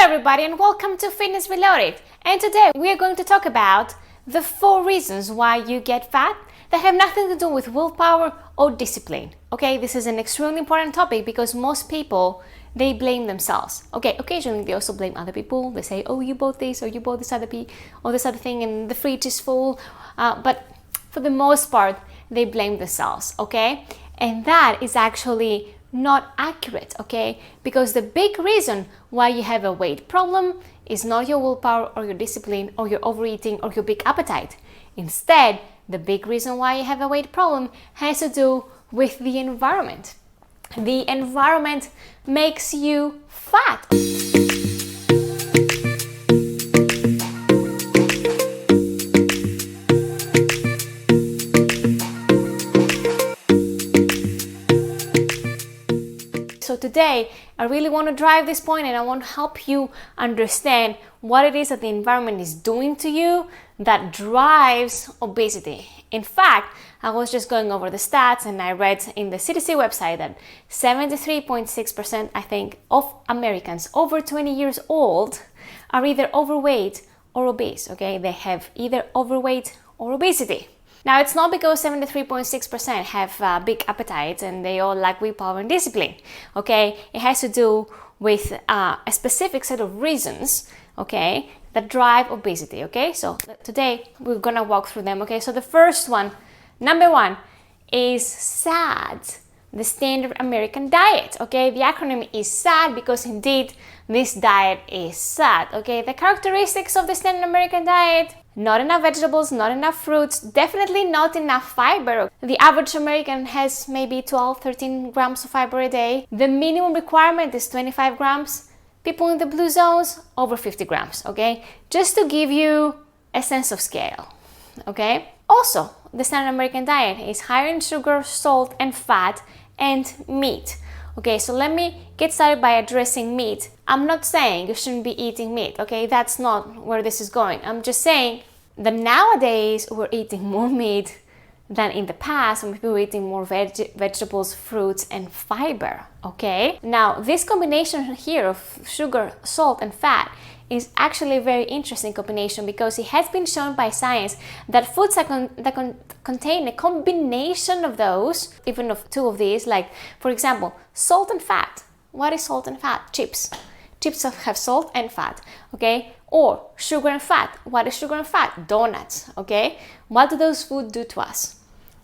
everybody, and welcome to Fitness Reloaded. And today we are going to talk about the 4 reasons why you get fat that have nothing to do with willpower or discipline. Okay, this is an extremely important topic because most people, they blame themselves. Okay, occasionally they also blame other people. They say, oh, you bought this or you bought this other thing and the fridge is full. But for the most part, they blame themselves, okay? And that is actually not accurate, okay? Because the big reason why you have a weight problem is not your willpower or your discipline or your overeating or your big appetite. Instead, the big reason why you have a weight problem has to do with the environment. The environment makes you fat. So today, I really want to drive this point and I want to help you understand what it is that the environment is doing to you that drives obesity. In fact, I was just going over the stats and I read in the CDC website that 73.6%, I think, of Americans over 20 years old are either overweight or obese, okay? They have either overweight or obesity. Now, it's not because 73.6% have big appetites and they all lack willpower and discipline, okay? It has to do with a specific set of reasons, okay, that drive obesity, okay? So today, we're gonna walk through them, okay? So the first one, number 1, is SAD, the Standard American Diet, okay? The acronym is SAD because indeed, this diet is SAD, okay? The characteristics of the Standard American Diet: not enough vegetables, not enough fruits, definitely not enough fiber. The average American has maybe 12-13 grams of fiber a day. The minimum requirement is 25 grams. People in the blue zones, over 50 grams, okay? Just to give you a sense of scale, okay? Also, the Standard American Diet is higher in sugar, salt, and fat, and meat. Okay, so let me get started by addressing meat. I'm not saying you shouldn't be eating meat, okay? That's not where this is going. I'm just saying that nowadays we're eating more meat than in the past when people were eating more vegetables, fruits, and fiber, okay? Now, this combination here of sugar, salt, and fat is actually a very interesting combination because it has been shown by science that foods that contain a combination of those, even of 2 of these, like, for example, salt and fat. What is salt and fat? Chips. Chips have salt and fat, okay? Or sugar and fat. What is sugar and fat? Donuts, okay? What do those foods do to us?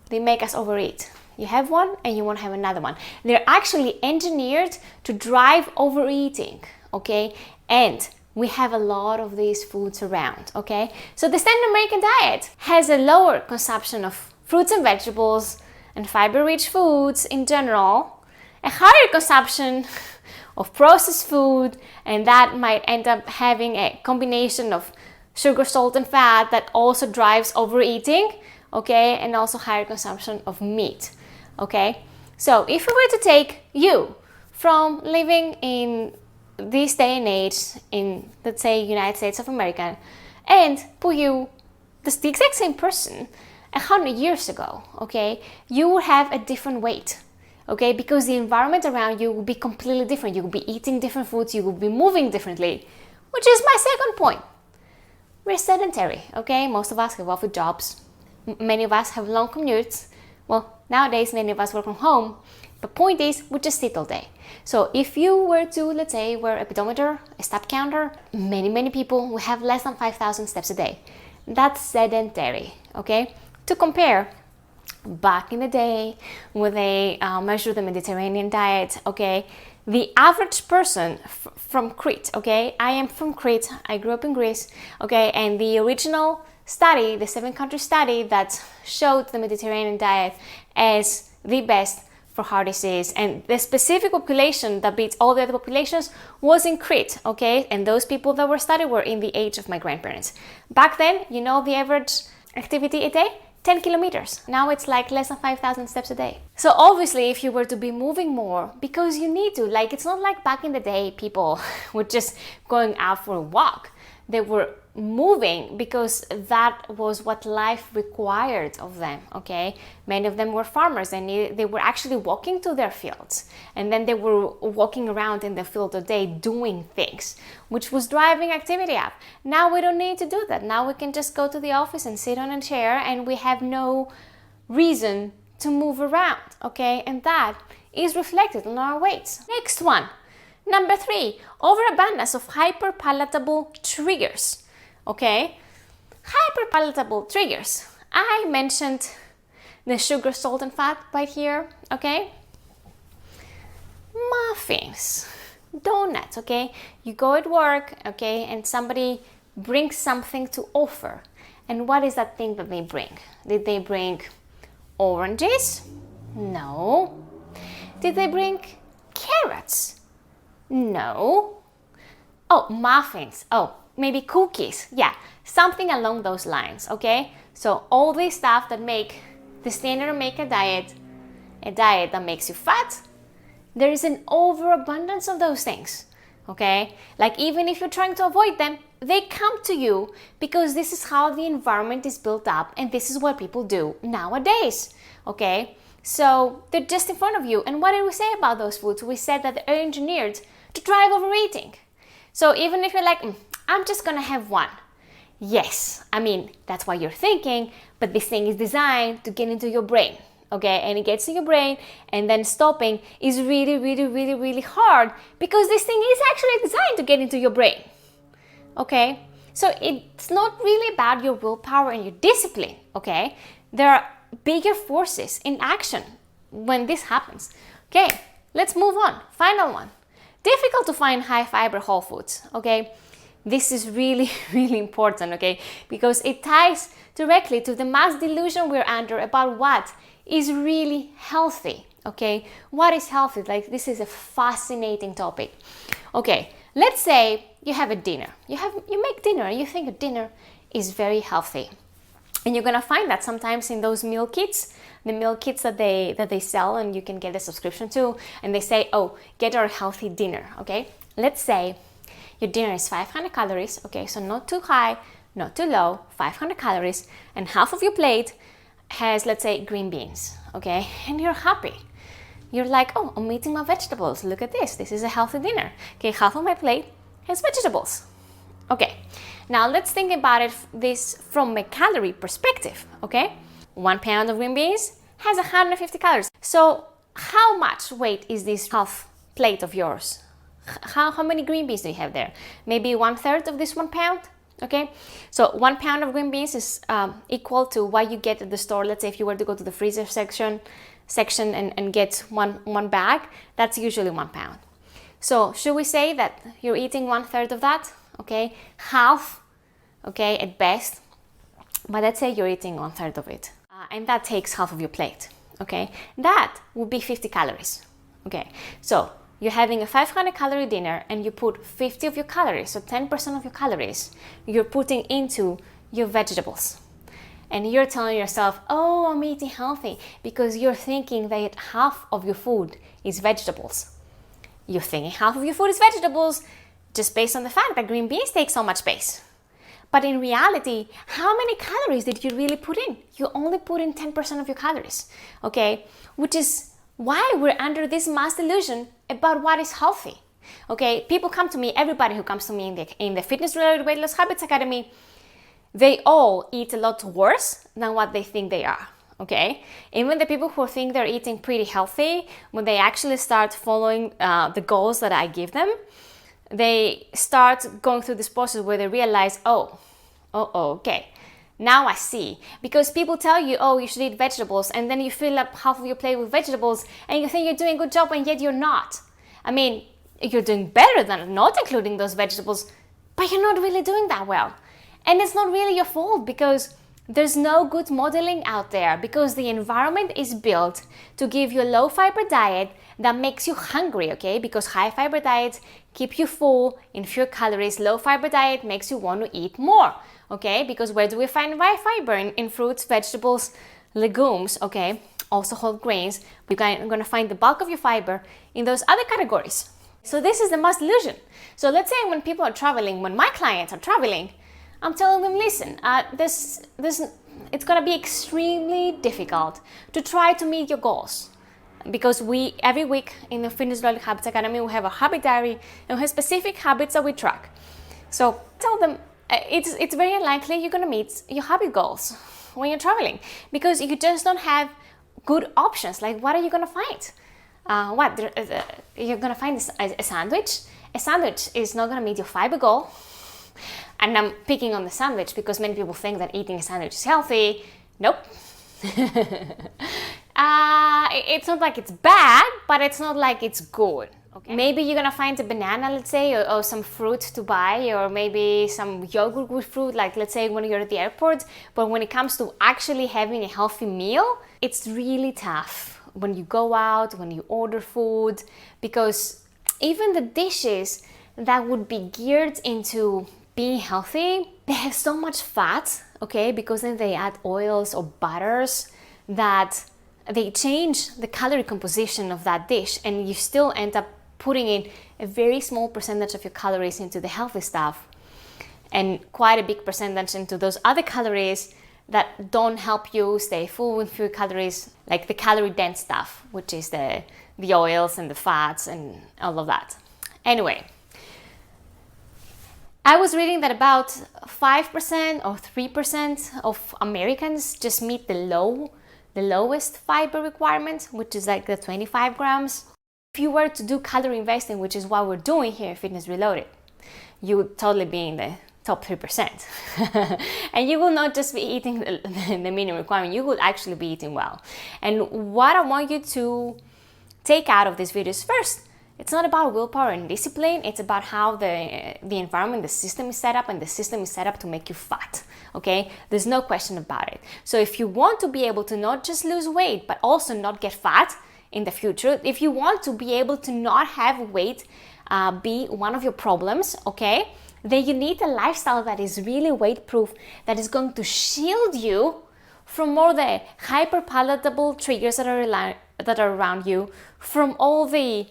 They make us overeat. You have one and you want to have another one. They're actually engineered to drive overeating, okay? And we have a lot of these foods around, okay? So the Standard American Diet has a lower consumption of fruits and vegetables and fiber-rich foods in general, a higher consumption of processed food, and that might end up having a combination of sugar, salt, and fat that also drives overeating, okay? And also higher consumption of meat, okay? So if we were to take you from living in this day and age in, let's say, United States of America, and put you, the exact same person 100 years ago, okay, you would have a different weight, okay, because the environment around you will be completely different. You will be eating different foods, you will be moving differently, which is my second point. We're sedentary, okay? Most of us have office jobs. Many of us have long commutes. Well, nowadays, many of us work from home. The point is, we just sit all day. So if you were to, let's say, wear a pedometer, a step counter, many people will have less than 5,000 steps a day. That's sedentary, okay? To compare, back in the day, when they measured the Mediterranean diet, okay, the average person from Crete, okay? I am from Crete, I grew up in Greece, okay? And the original study, the 7-country study that showed the Mediterranean diet as the best for heart disease, and the specific population that beats all the other populations was in Crete, okay? And those people that were studied were in the age of my grandparents. Back then, you know the average activity a day? 10 kilometers. Now it's like less than 5,000 steps a day. So obviously, if you were to be moving more, because you need to, like, it's not like back in the day people were just going out for a walk. They were moving because that was what life required of them, okay? Many of them were farmers, and they were actually walking to their fields, and then they were walking around in the field all day doing things, which was driving activity up. Now we don't need to do that. Now we can just go to the office and sit on a chair, and we have no reason to move around, okay? And that is reflected on our weights. Next one, number 3, overabundance of hyperpalatable triggers, okay? Hyperpalatable triggers. I mentioned the sugar, salt, and fat right here, okay? Muffins, donuts, okay? You go at work, okay, and somebody brings something to offer. And what is that thing that they bring? Did they bring oranges? No. Did they bring carrots? No. Oh, muffins. Oh, maybe cookies. Yeah, something along those lines, okay? So all this stuff that make the standard make a diet that makes you fat, there is an overabundance of those things, okay? Like even if you're trying to avoid them, they come to you because this is how the environment is built up, and this is what people do nowadays, okay? So they're just in front of you. And what did we say about those foods? We said that they're engineered to drive overeating. So even if you're like, I'm just gonna have one. Yes, I mean, that's what you're thinking, but this thing is designed to get into your brain, okay? And it gets in your brain, and then stopping is really, really, really, really hard because this thing is actually designed to get into your brain, okay? So it's not really about your willpower and your discipline, okay? There are bigger forces in action when this happens. Okay, let's move on. Final one. Difficult to find high fiber whole foods, okay? This is really, really important, okay? Because it ties directly to the mass delusion we're under about what is really healthy, okay? What is healthy? Like, this is a fascinating topic. Okay, let's say you have a dinner. You make dinner and you think a dinner is very healthy. And you're gonna find that sometimes in those meal kits, the meal kits that they sell and you can get a subscription to, and they say, oh, get our healthy dinner, okay? Let's say your dinner is 500 calories, okay? So not too high, not too low, 500 calories, and half of your plate has, let's say, green beans, okay? And you're happy. You're like, oh, I'm eating my vegetables. Look at this. This is a healthy dinner. Okay, half of my plate has vegetables. Okay. Now let's think about this from a calorie perspective, okay? 1 pound of green beans has 150 calories. So how much weight is this half plate of yours? How many green beans do you have there? Maybe 1/3 of this 1 pound, okay? So 1 pound of green beans is equal to what you get at the store. Let's say if you were to go to the freezer section and get one bag, that's usually 1 pound. So should we say that you're eating 1/3 of that? Okay, half, okay, at best, but let's say you're eating 1/3 of it, and that takes half of your plate, okay? That would be 50 calories, okay? So you're having a 500 calorie dinner and you put 50 of your calories, so 10% of your calories, you're putting into your vegetables. And you're telling yourself, oh, I'm eating healthy, because you're thinking that half of your food is vegetables. You're thinking half of your food is vegetables, just based on the fact that green beans take so much space. But in reality, how many calories did you really put in? You only put in 10% of your calories, okay? Which is why we're under this mass delusion about what is healthy, okay? People come to me, everybody who comes to me in the Fitness-Related Weight Loss Habits Academy, they all eat a lot worse than what they think they are, okay? Even the people who think they're eating pretty healthy, when they actually start following the goals that I give them, they start going through this process where they realize, okay, now I see. Because people tell you, oh, you should eat vegetables, and then you fill up half of your plate with vegetables, and you think you're doing a good job, and yet you're not. I mean, you're doing better than not including those vegetables, but you're not really doing that well. And it's not really your fault, because there's no good modeling out there, because the environment is built to give you a low fiber diet that makes you hungry, okay? Because high fiber diets keep you full in fewer calories. Low fiber diet makes you want to eat more, okay? Because where do we find high fiber? In fruits, vegetables, legumes, okay? Also whole grains. We're going to find the bulk of your fiber in those other categories, So this is the Mass Delusion. So let's say when people are traveling, when my clients are traveling, I'm telling them, listen, it's gonna be extremely difficult to try to meet your goals. Because every week in the Fitness Reloaded Habits Academy, we have a habit diary and we have specific habits that we track. So tell them, it's very unlikely you're gonna meet your habit goals when you're traveling because you just don't have good options. Like, what are you gonna find? You're gonna find a sandwich. A sandwich is not gonna meet your fiber goal. And I'm picking on the sandwich because many people think that eating a sandwich is healthy. Nope. It's not like it's bad, but it's not like it's good. Okay. Maybe you're gonna find a banana, let's say, or some fruit to buy, or maybe some yogurt with fruit, like let's say when you're at the airport. But when it comes to actually having a healthy meal, it's really tough when you go out, when you order food, because even the dishes that would be geared into being healthy, they have so much fat, okay, because then they add oils or butters that they change the calorie composition of that dish, and you still end up putting in a very small percentage of your calories into the healthy stuff and quite a big percentage into those other calories that don't help you stay full with fewer calories, like the calorie dense stuff, which is the oils and the fats and all of that. Anyway, I was reading that about 5% or 3% of Americans just meet the lowest fiber requirement, which is like the 25 grams. If you were to do calorie investing, which is what we're doing here at Fitness Reloaded, you would totally be in the top 3%. And you will not just be eating the minimum requirement, you will actually be eating well. And what I want you to take out of this video is, first, it's not about willpower and discipline, it's about how the environment, the system is set up, and the system is set up to make you fat, okay? There's no question about it. So if you want to be able to not just lose weight, but also not get fat in the future, if you want to be able to not have weight be one of your problems, okay, then you need a lifestyle that is really weight proof, that is going to shield you from all the hyperpalatable triggers that are around you, from all the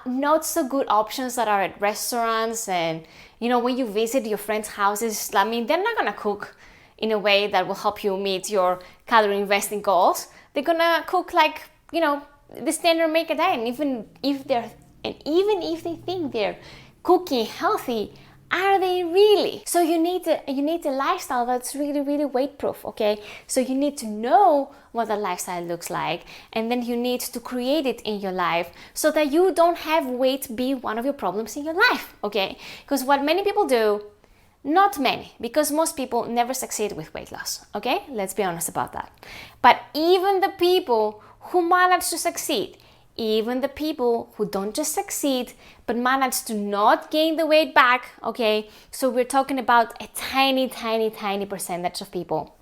not so good options that are at restaurants, and when you visit your friends' houses, I mean, they're not gonna cook in a way that will help you meet your calorie investing goals. They're gonna cook like the standard make a diet, and even if they think they're cooking healthy, are they really? So you need a lifestyle that's really, really weight proof, okay? So you need to know what the lifestyle looks like, and then you need to create it in your life so that you don't have weight be one of your problems in your life, okay? Because what many people do, not many, because most people never succeed with weight loss, okay? Let's be honest about that. But even the people who manage to succeed, even the people who don't just succeed but manage to not gain the weight back, okay, so we're talking about a tiny percentage of people.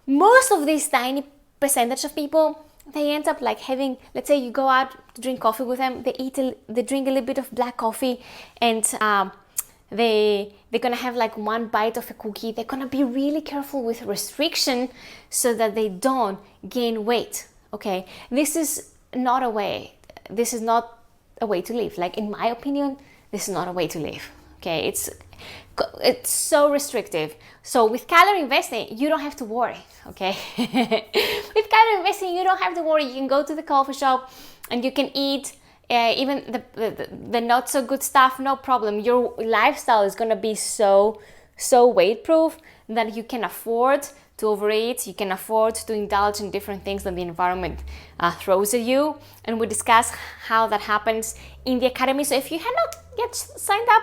Most of these tiny percentage of people, they end up like having, let's say you go out to drink coffee with them, they drink a little bit of black coffee, and they're gonna have like one bite of a cookie. They're gonna be really careful with restriction so that they don't gain weight, okay? This is not a way to live. Like, in my opinion, this is not a way to live, okay? It's so restrictive. So with calorie investing, you don't have to worry, okay? With calorie investing, you don't have to worry. You can go to the coffee shop and you can eat even the not so good stuff, no problem. Your lifestyle is gonna be so weight proof that you can afford to overeat, you can afford to indulge in different things that the environment throws at you. And we discuss how that happens in the academy. So if you have not yet signed up,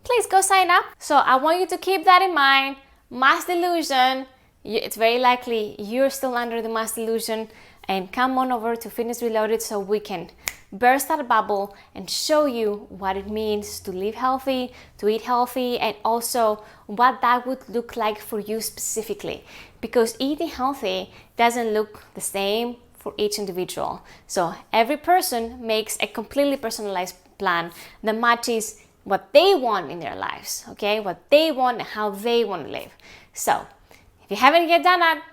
please go sign up. So I want you to keep that in mind. Mass Delusion, it's very likely you're still under the Mass Delusion, and come on over to Fitness Reloaded so we can burst that bubble and show you what it means to live healthy, to eat healthy, and also what that would look like for you specifically. Because eating healthy doesn't look the same for each individual. So every person makes a completely personalized plan that matches what they want in their lives, okay? What they want and how they want to live. So if you haven't yet done that,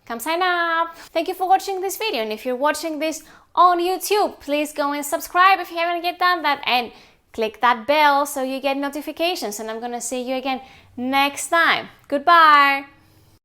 come sign up. Thank you for watching this video, and if you're watching this on YouTube, please go and subscribe if you haven't yet done that, and click that bell so you get notifications, and I'm gonna see you again next time. Goodbye.